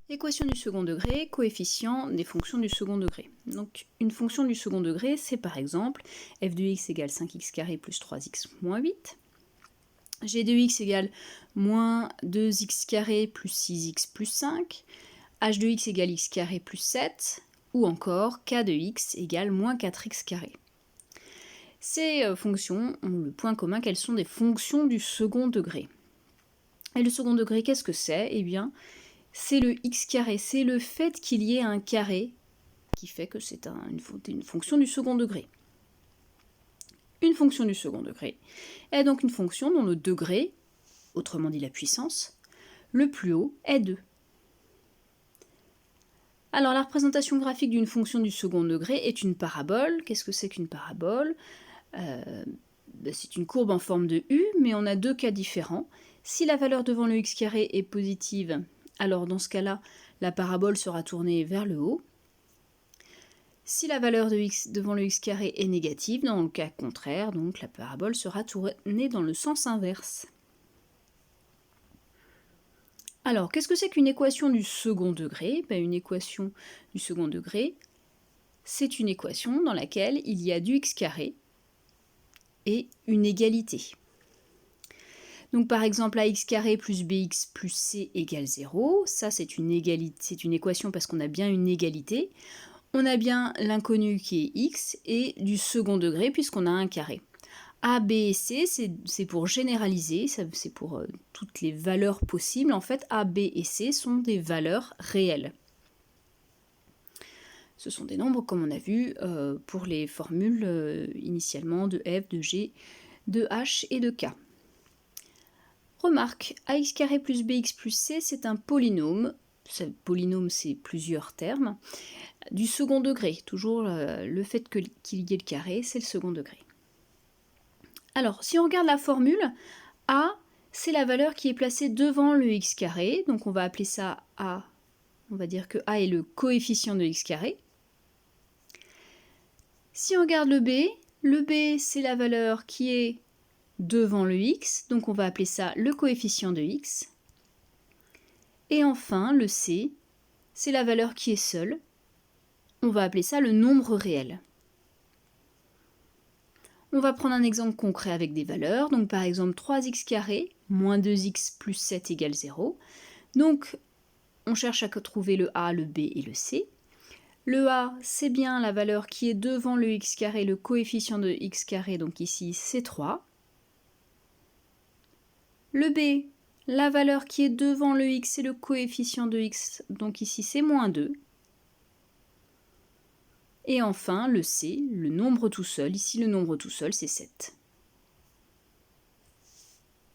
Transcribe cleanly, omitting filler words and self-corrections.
Équation du second degré, coefficient des fonctions du second degré. Donc une fonction du second degré, c'est par exemple f de x égale 5x carré plus 3x moins 8, g de x égale moins 2x carré plus 6x plus 5, h de x égale x carré plus 7, ou encore k de x égale moins 4x carré. Ces fonctions ont le point commun qu'elles sont des fonctions du second degré. Et le second degré, qu'est-ce que c'est ? Eh bien, c'est le x carré, c'est le fait qu'il y ait un carré qui fait que c'est une fonction du second degré. Une fonction du second degré est donc une fonction dont le degré, autrement dit la puissance, le plus haut est 2. Alors la représentation graphique d'une fonction du second degré est une parabole. Qu'est-ce que c'est qu'une parabole ? C'est une courbe en forme de U, mais on a deux cas différents. Si la valeur devant le x carré est positive, alors dans ce cas-là, la parabole sera tournée vers le haut. Si la valeur de x devant le x carré est négative, dans le cas contraire, donc la parabole sera tournée dans le sens inverse. Alors, qu'est-ce que c'est qu'une équation du second degré ? Une équation du second degré, c'est une équation dans laquelle il y a du x carré et une égalité. Donc par exemple, ax carré plus bx plus c égale 0, ça c'est une équation parce qu'on a bien une égalité. On a bien l'inconnu qui est x et du second degré puisqu'on a un carré. A, B et C, c'est pour généraliser, c'est pour toutes les valeurs possibles. En fait, A, B et C sont des valeurs réelles. Ce sont des nombres comme on a vu pour les formules initialement de f, de g, de h et de k. Remarque, ax carré plus bx plus c, c'est un polynôme. Ce polynôme, c'est plusieurs termes. Du second degré, toujours le fait qu'il y ait le carré, c'est le second degré. Alors, si on regarde la formule, a, c'est la valeur qui est placée devant le x carré, donc on va appeler ça a, on va dire que a est le coefficient de x carré. Si on regarde le b, c'est la valeur qui est devant le x, donc on va appeler ça le coefficient de x. Et enfin, le c, c'est la valeur qui est seule, on va appeler ça le nombre réel. On va prendre un exemple concret avec des valeurs, donc par exemple 3x carré moins 2x plus 7 égale 0. Donc on cherche à trouver le a, le b et le c. Le a, c'est bien la valeur qui est devant le x carré, le coefficient de x carré, donc ici c'est 3. Le b, la valeur qui est devant le x, c'est le coefficient de x, donc ici c'est moins 2. Et enfin, le c, le nombre tout seul, ici le nombre tout seul c'est 7.